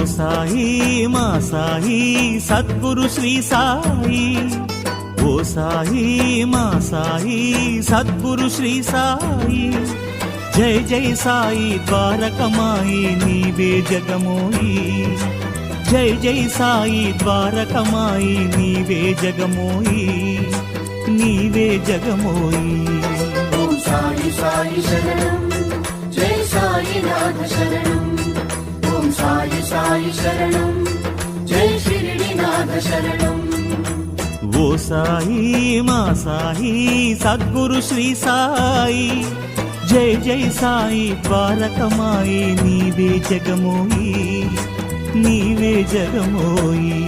సాయి మా సాయి సద్గురు శ్రీ సాయి, ఓ సాయి మా సాయి సద్గురు శ్రీ సాయి. జై జై సాయి ద్వారకమాయి నీవే జగమోయి, జై జై సాయి ద్వారకమాయి నీవే జగమోయి, నీవే జగమోయి. ఓం సాయి సాయి శరణం, జై సాయి నాథ శరణం. ఓం సాయి సాయి శరణం, జై షిరిడినాథ శరణం. ఓ సాయి మా సాయి సద్గురు శ్రీ సాయి, జై జై సాయి ద్వారకమాయి నీవే జగమోయి, నీవే జగమోయి.